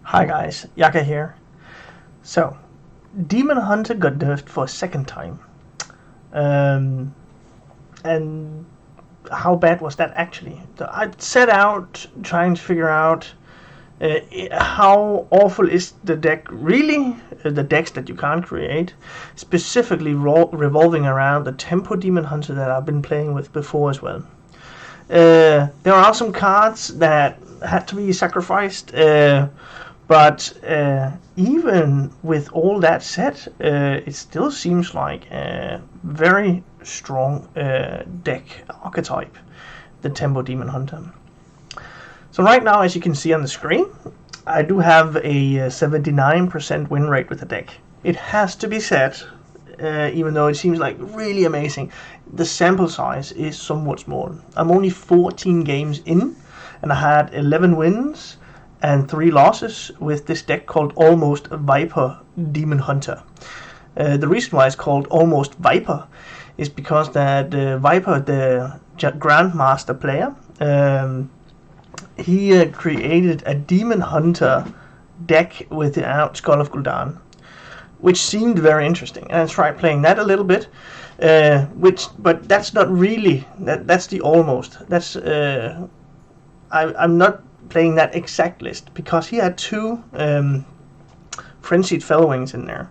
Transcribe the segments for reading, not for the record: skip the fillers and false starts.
Hi guys, Yacca here. So, Demon Hunter got nerfed for a second time. And how bad was that actually? I set out trying to figure out how awful is the deck really, the decks that you can't create, specifically revolving around the Tempo Demon Hunter that I've been playing with before as well. There are some cards that had to be sacrificed, but even with all that said, it still seems like a very strong deck archetype, the Tempo Demon Hunter. So right now, as you can see on the screen, I do have a 79% win rate with the deck. It has to be said, even though it seems like really amazing, the sample size is somewhat small. I'm only 14 games in, and I had 11 wins and 3 losses with this deck called Almost Viper Demon Hunter. The reason why it's called Almost Viper is because that Viper, the Grandmaster player, he created a Demon Hunter deck without Skull of Gul'dan, which seemed very interesting, and I tried playing that a little bit. But that's not really that's the almost. That's I'm not playing that exact list because he had 2 Frenzied Fellwings in there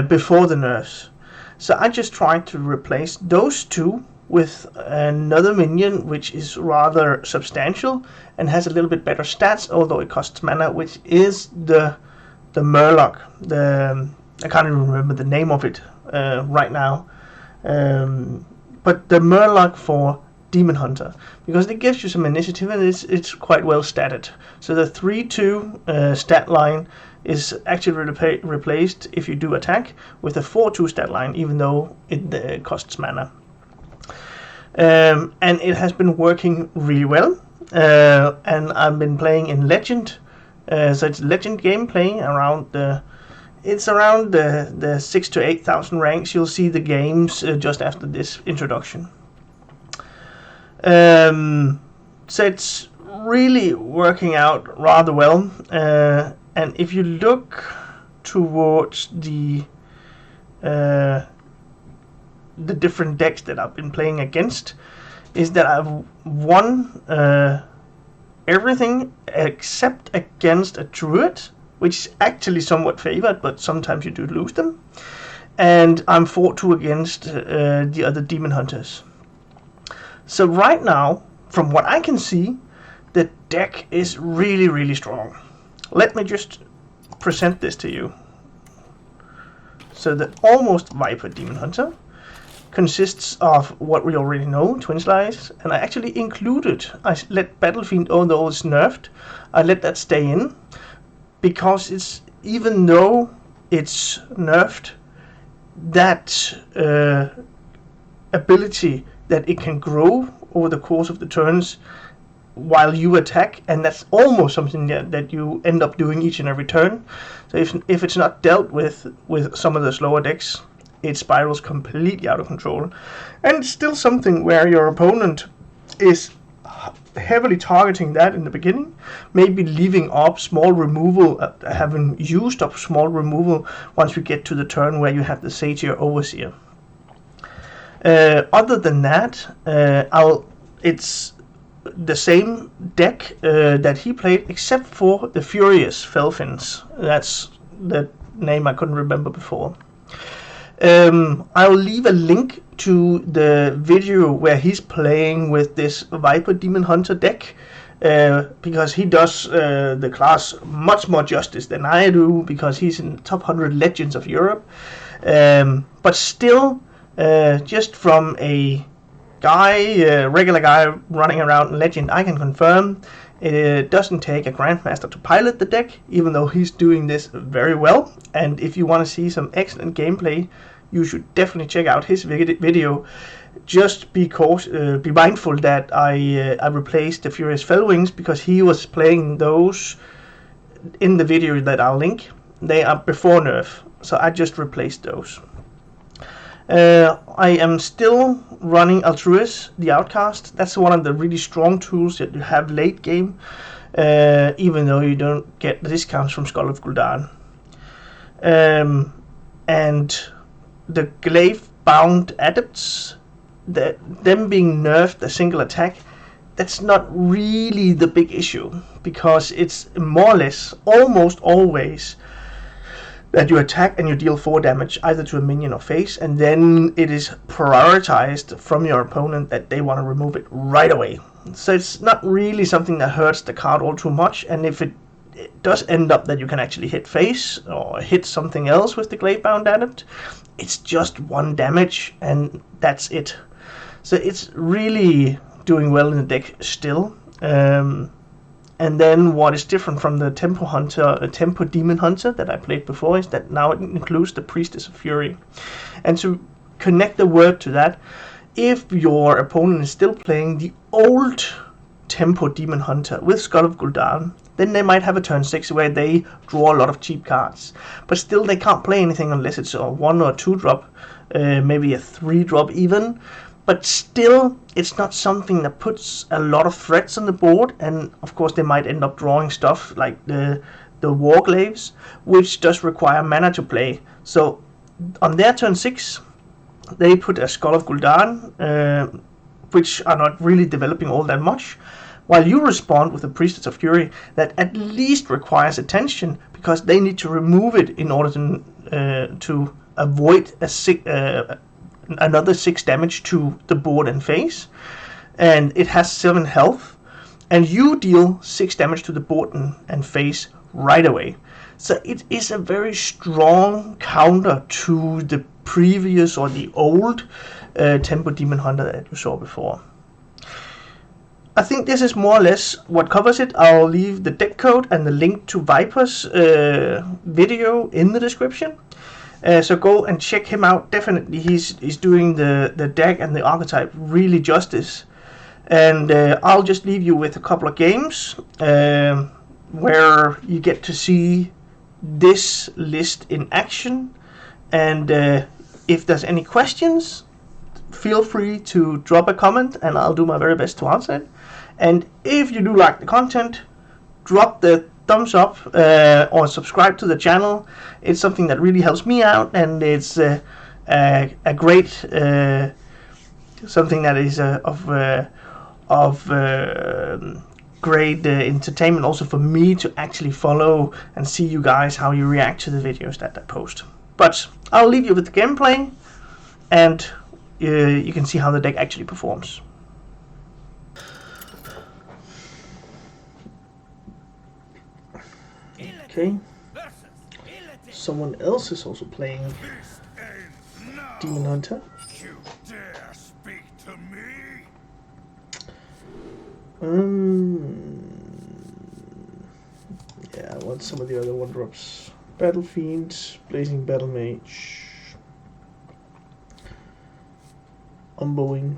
before the nerfs. So I just tried to replace those 2 with another minion which is rather substantial and has a little bit better stats, although it costs mana, which is the Murloc. I can't even remember the name of it right now. But the Murloc for Demon Hunter, because it gives you some initiative and it's quite well statted. So the 3-2 stat line is actually replaced if you do attack with a 4-2 stat line, even though it costs mana. And it has been working really well. And I've been playing in Legend, so it's Legend game, playing around the 6,000 to 8,000 ranks. You'll see the games just after this introduction. So it's really working out rather well. And if you look towards the different decks that I've been playing against, is that I've won everything except against a Druid, which is actually somewhat favored, but sometimes you do lose them. And I'm 4-2 against the other Demon Hunters. So right now, from what I can see, the deck is really, really strong. Let me just present this to you. So the Almost Viper Demon Hunter consists of what we already know, Twin Slice, and I actually included, I let Battlefiend, although it's nerfed, I let that stay in, because it's, even though it's nerfed, that ability that it can grow over the course of the turns while you attack, and that's almost something that you end up doing each and every turn. So if it's not dealt with some of the slower decks, it spirals completely out of control. And it's still something where your opponent is heavily targeting that in the beginning, maybe leaving up small removal, having used up small removal once we get to the turn where you have the Satyr Overseer. Other than that, it's the same deck that he played, except for the Furious Felfins. That's the name I couldn't remember before. I'll leave a link to the video where he's playing with this Viper Demon Hunter deck, because he does the class much more justice than I do, because he's in the top 100 Legends of Europe. But still, just from a regular guy running around in Legend, I can confirm it doesn't take a Grandmaster to pilot the deck, even though he's doing this very well. And if you want to see some excellent gameplay, you should definitely check out his video. Just because, be mindful that I replaced the Furious Fellwings, because he was playing those in the video that I'll link. They are before nerf, so I just replaced those. I am still running Altruis, the Outcast. That's one of the really strong tools that you have late game. even though you don't get the discounts from Skull of Gul'dan. And the glaive-bound adepts, them being nerfed a single attack, that's not really the big issue, because it's more or less almost always that you attack and you deal 4 damage either to a minion or face, and then it is prioritized from your opponent that they want to remove it right away. So it's not really something that hurts the card all too much, and if it does end up that you can actually hit face or hit something else with the Glaive-bound Adept, it's just 1 damage and that's it. So it's really doing well in the deck still. And then what is different from the Tempo Demon Hunter that I played before is that now it includes the Priestess of Fury. And to connect the word to that, if your opponent is still playing the old Tempo Demon Hunter with Skull of Gul'dan, then they might have a turn 6 where they draw a lot of cheap cards. But still they can't play anything unless it's a 1 or 2 drop, maybe a 3 drop even. But still, it's not something that puts a lot of threats on the board, and of course they might end up drawing stuff like the Warglaives, which does require mana to play. So on their turn 6, they put a Skull of Gul'dan, which are not really developing all that much, while you respond with a Priestess of Fury that at least requires attention, because they need to remove it in order to avoid another 6 damage to the board and face, and it has 7 health, and you deal 6 damage to the board and face right away. So it is a very strong counter to the previous or the old Tempo Demon Hunter that you saw before. I think this is more or less what covers it. I'll leave the deck code and the link to Viper's video in the description. So go and check him out. Definitely, he's doing the deck and the archetype really justice. And I'll just leave you with a couple of games where you get to see this list in action. And if there's any questions, feel free to drop a comment, and I'll do my very best to answer it. And if you do like the content, drop the thumbs up or subscribe to the channel. It's something that really helps me out, and it's a great something that is of great entertainment also for me to actually follow and see you guys, how you react to the videos that I post. But I'll leave you with the gameplay, and you can see how the deck actually performs. Okay, someone else is also playing Demon Hunter. Yeah, I want some of the other 1-drops. Battle Fiend, Blazing Battle Mage, Umboing.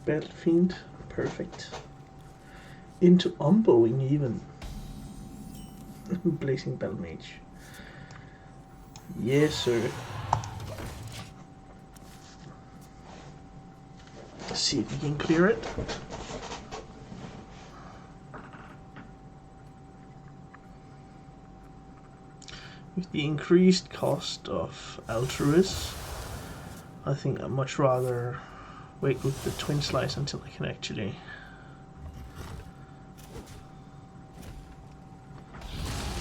Battle Fiend, perfect. Into Umboing even. Blazing Battle Mage. Yes, sir. Let's see if we can clear it. With the increased cost of Altruis, I think I'd much rather wait with the Twin Slice until I can actually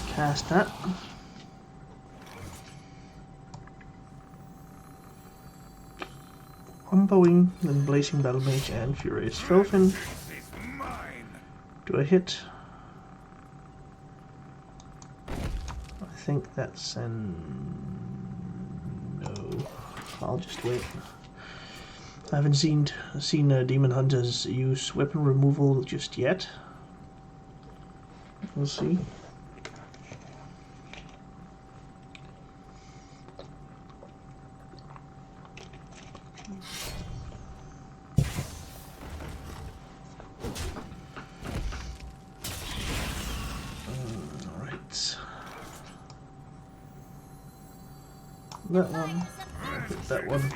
cast that. Umboing, then Blazing Battle Mage and Furious Felfin. Do I hit? I think that's an no. I'll just wait. I haven't seen Demon Hunters use weapon removal just yet. We'll see. Alright. That one. I'll hit that one.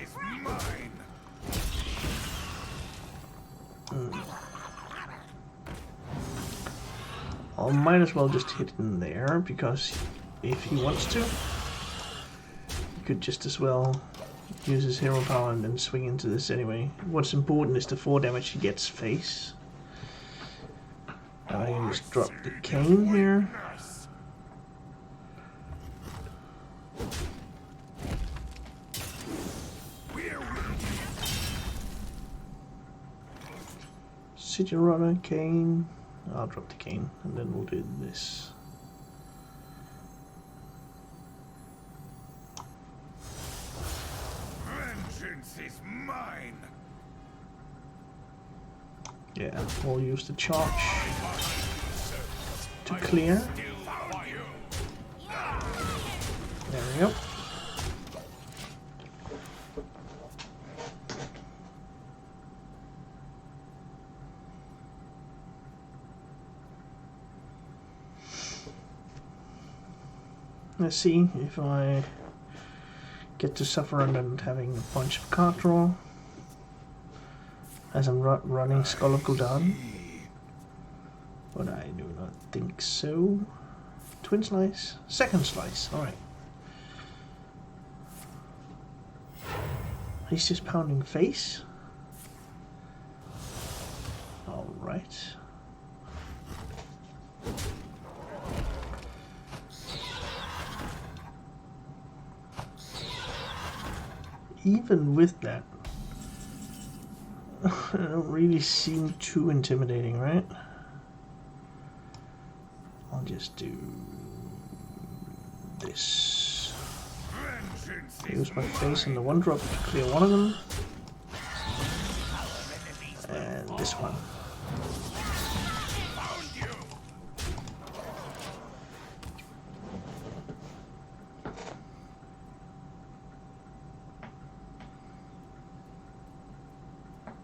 I might as well just hit in there, because if he wants to, he could just as well use his hero power and then swing into this anyway. What's important is the 4 damage he gets face. I can just drop the cane here. City Runner, cane. I'll drop the cane and then we'll do this. Vengeance is mine. Yeah, we'll use the charge to clear. There we go. Let's see if I get to suffer and then having a bunch of card draw as I'm running Skull of Gul'dan. But I do not think so. Twin slice, second slice, alright. He's just pounding face. Alright. Even with that, I don't really seem too intimidating, right? I'll just do this. Use my face in the 1-drop to clear one of them. And this one.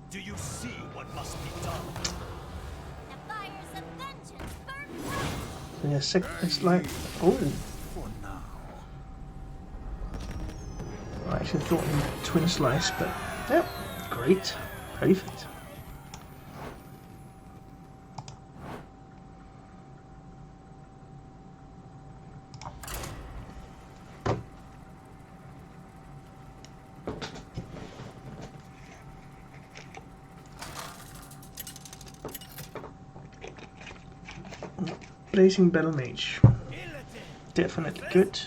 Do you see what must be done? The fires of vengeance burn. Yeah, it's like, oh. For now. I actually thought in twin slice, but yeah, great, perfect. Blazing Battle Mage. Definitely good.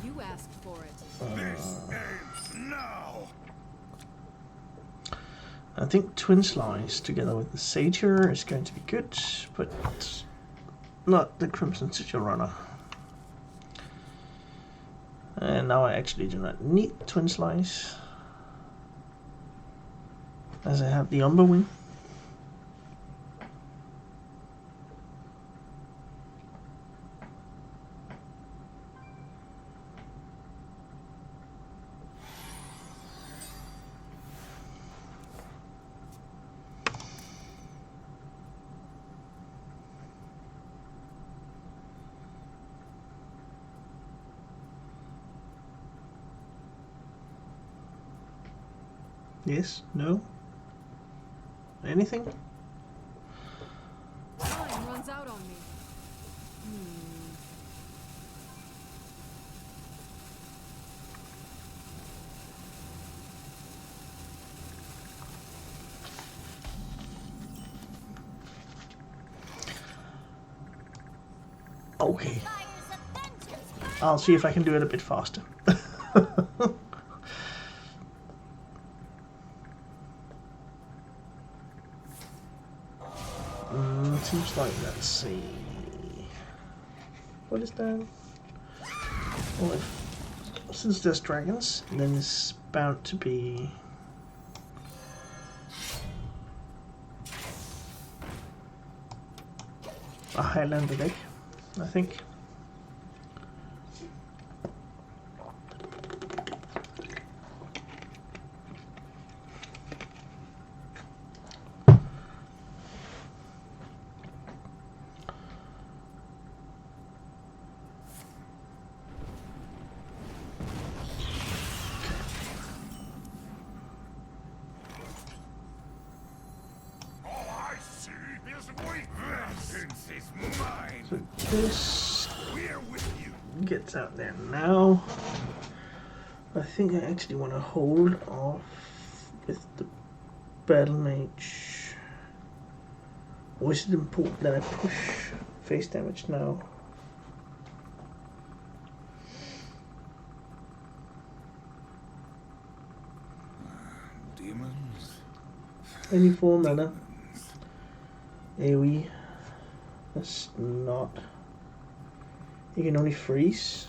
You asked for it. This ends now. I think Twin Slice together with the Satyr is going to be good, but not the Crimson Sigil Runner. And now I actually do not need Twin Slice, as I have the Umber Wing. Yes? No? Anything? Time runs out on me. Okay. Fires of vengeance burn. I'll see if I can do it a bit faster. Seems like, let's see. What is that? Well, since there's dragons, then it's bound to be a Highlander deck, I think. Vengeance is mine. So this We're with you. gets out there now. I think I actually want to hold off with the battle mage. Or is it important that I push face damage now? Demons. 24 mana. AoE. That's not. You can only freeze.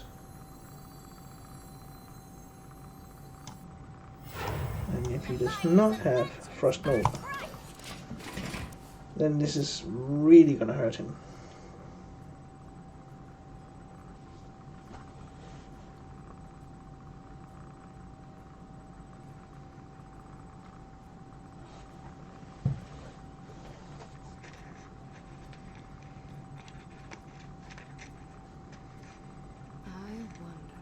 And if he does not have Frost Nova, then this is really gonna hurt him. I wonder.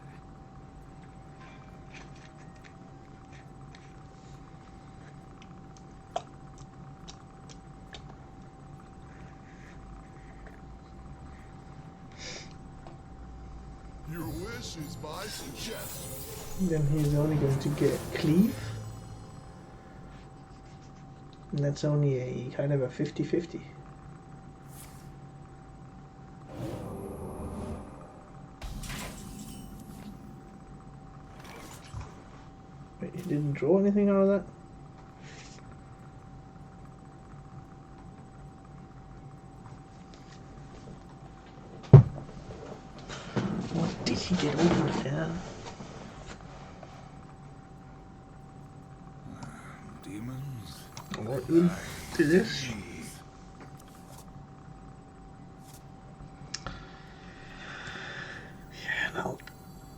Your wish is my suggestion. Then he's only going to get Cleave. And that's only a kind of a 50-50. Wait, he didn't draw anything out of that? What did he get over there? Demons. What would do this? Yeah, and I'll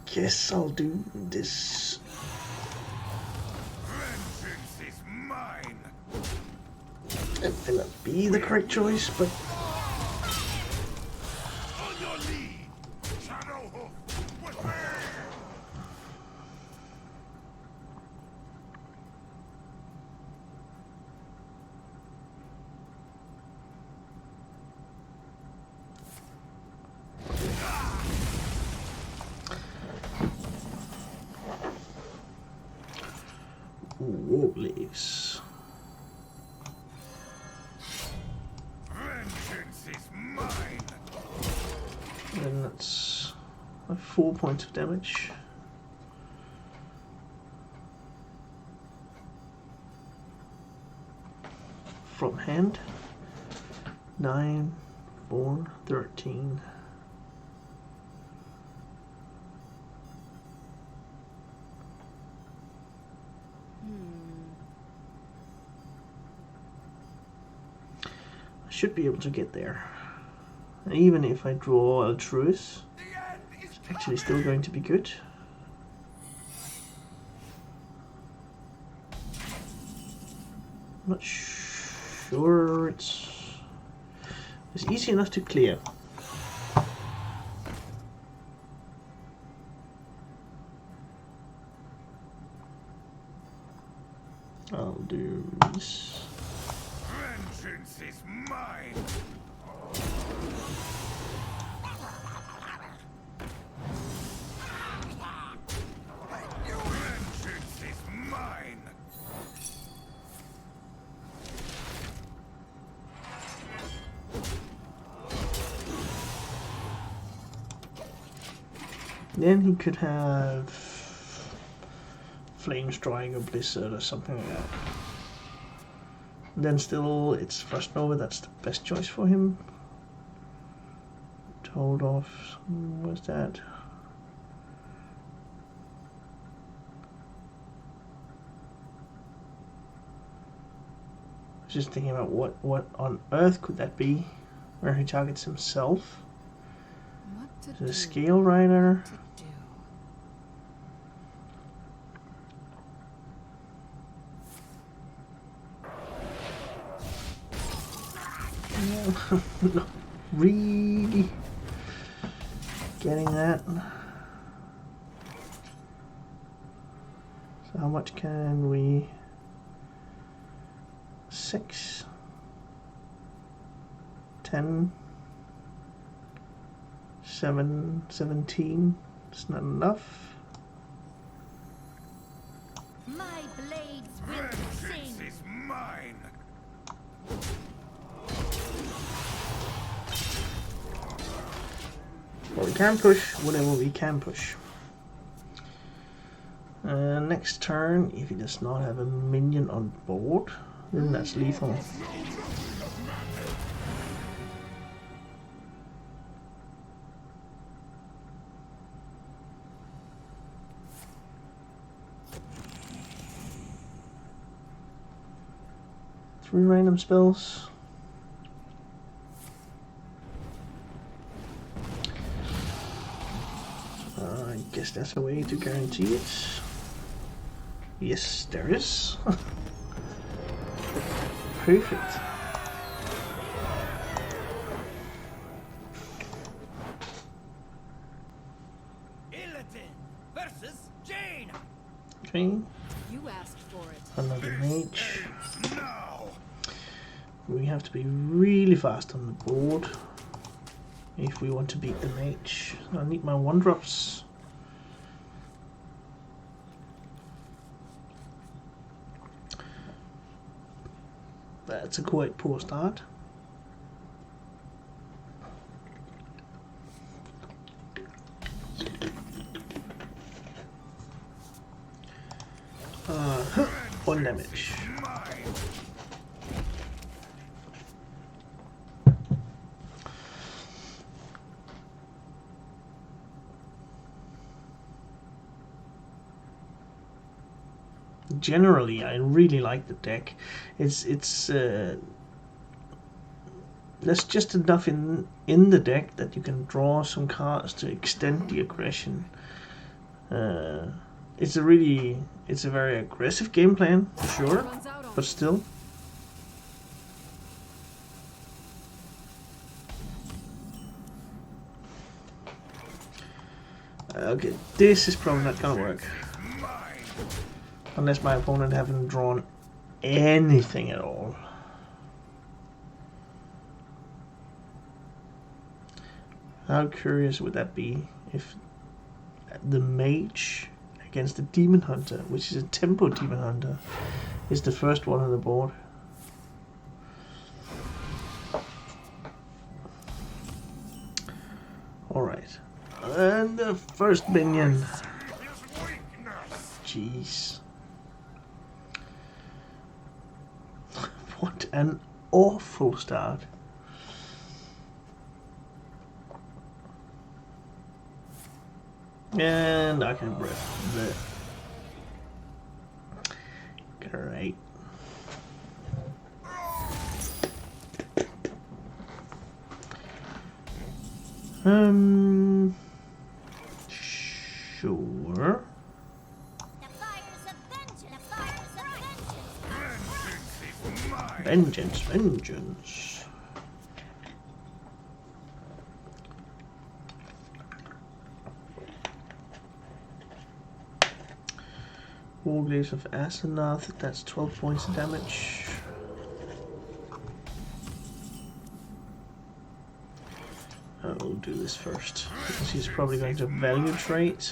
guess I'll do this. Vengeance is mine. It may not be the correct choice, but On your lead. Shadowhoof. With me. Warleaves. Vengeance is mine. And that's 4 points of damage. From hand. 9, 4, 13. I should be able to get there. And even if I draw Altruis, The end is it's actually still going to be good. Not sure it's easy enough to clear. I'll do this. Vengeance is mine. Vengeance is mine. Then he could have Flames Drawing or Blizzard or something like that. Then still it's Frost Nova, that's the best choice for him. To hold off, what's that? I was just thinking about what on earth could that be? Where he targets himself? What to Is it do? a Scale Rider? To do. Not really getting that. So how much can we? 6. 10, 7, 17. It's not enough. My blades will Vengeance sing. is mine. But we can push whatever we can push. Next turn, if he does not have a minion on board, then that's lethal. Three random spells. I guess that's a way to guarantee it. Yes, there is. Perfect. Illidan versus Jane. Okay, You asked for it. another mage. Now. We have to be really fast on the board if we want to beat the mage. I need my 1-drops. That's a quite poor start. Uh, 1 damage. Generally, I really like the deck. There's just enough in the deck that you can draw some cards to extend the aggression. It's a very aggressive game plan, for sure, Runs out on but still. Okay, this is probably not gonna work. Unless my opponent haven't drawn anything at all. How curious would that be if the mage against the demon hunter, which is a tempo demon hunter, is the first one on the board. Alright. And the first minion. Jeez. What an awful start. And I can breath there. Great. Sure. The fires of vengeance. The fires of vengeance. Vengeance, vengeance. Warglaze of Asenath, that's 12 points of damage. I'll do this first, because he's probably going to value trade.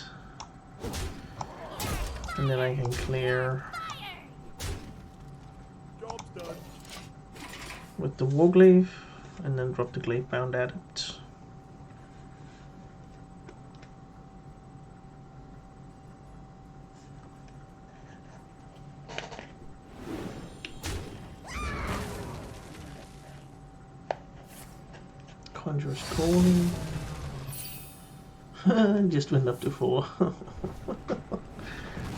And then I can clear with the Warglaive, and then drop the Glaive Bound Adept. Conjurer's Calling. Just went up to 4.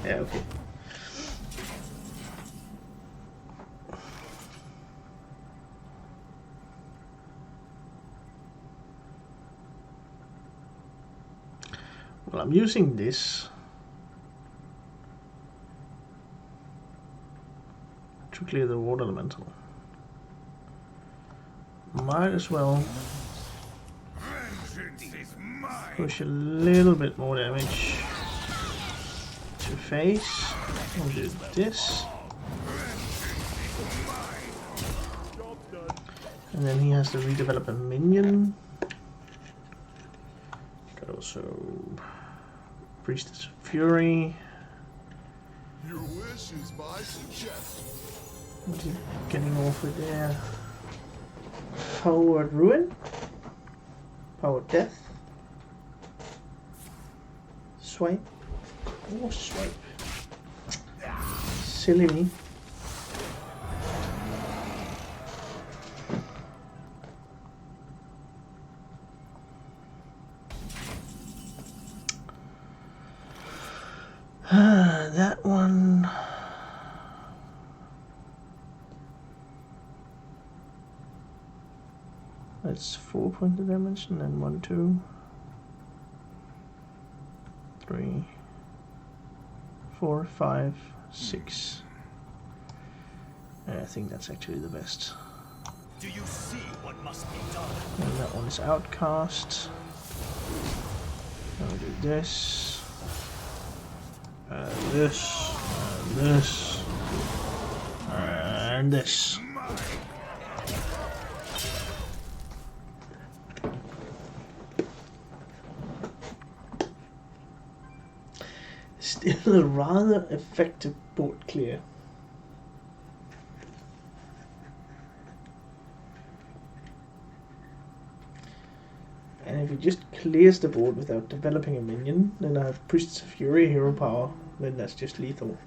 Yeah, okay. Well, I'm using this to clear the water elemental. Might as well push a little bit more damage to face. I'll do this. And then he has to redevelop a minion. Got also Priestess of Fury. Your wish is my suggestion. What's he getting off with there? Powered Ruin? Powered Death? Swipe? Oh, swipe. Silly me. That one. That's 4 points of damage, and then 1, 2, 3, 4, 5, 6. And I think that's actually the best. Do you see what must be done? And that one's Outcast. I'll do this. This. This. And this. Still a rather effective board clear. And if he just clears the board without developing a minion, then I have Priestess of Fury, Hero Power, then that's just lethal.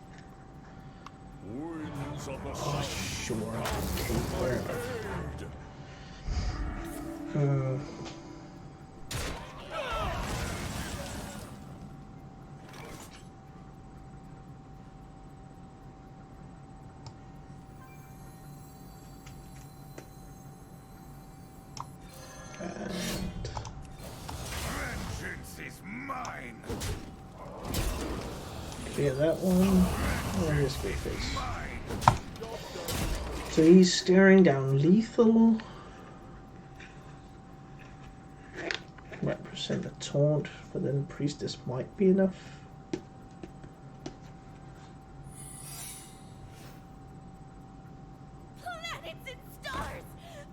Oh, sure. Okay, whatever. Yeah, that one. Oh, here's Great Face. So he's staring down lethal. Represent a taunt, but then Priestess might be enough. Planets and stars!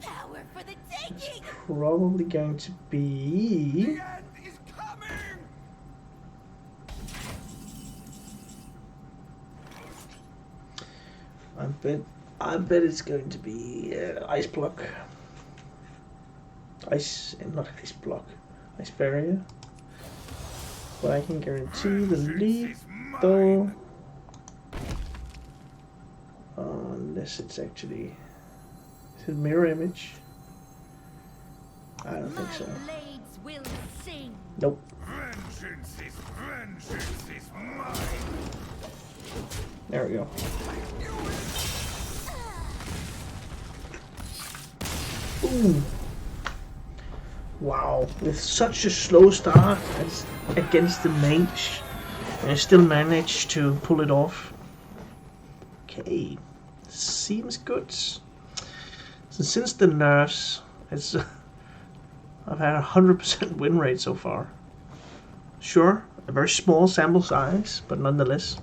Power for the taking! Probably going to be. The end is coming! I bet it's going to be Ice Block. Not Ice Block. Ice Barrier. But I can guarantee the lethal. Unless it's actually. Is it Mirror Image? I don't think so. Blades will sing. Nope. Vengeance is mine! There we go. Ooh. Wow, with such a slow start against the mage, and I still managed to pull it off. Okay, seems good. So since the nerfs, I've had 100% win rate so far. Sure, a very small sample size, but nonetheless.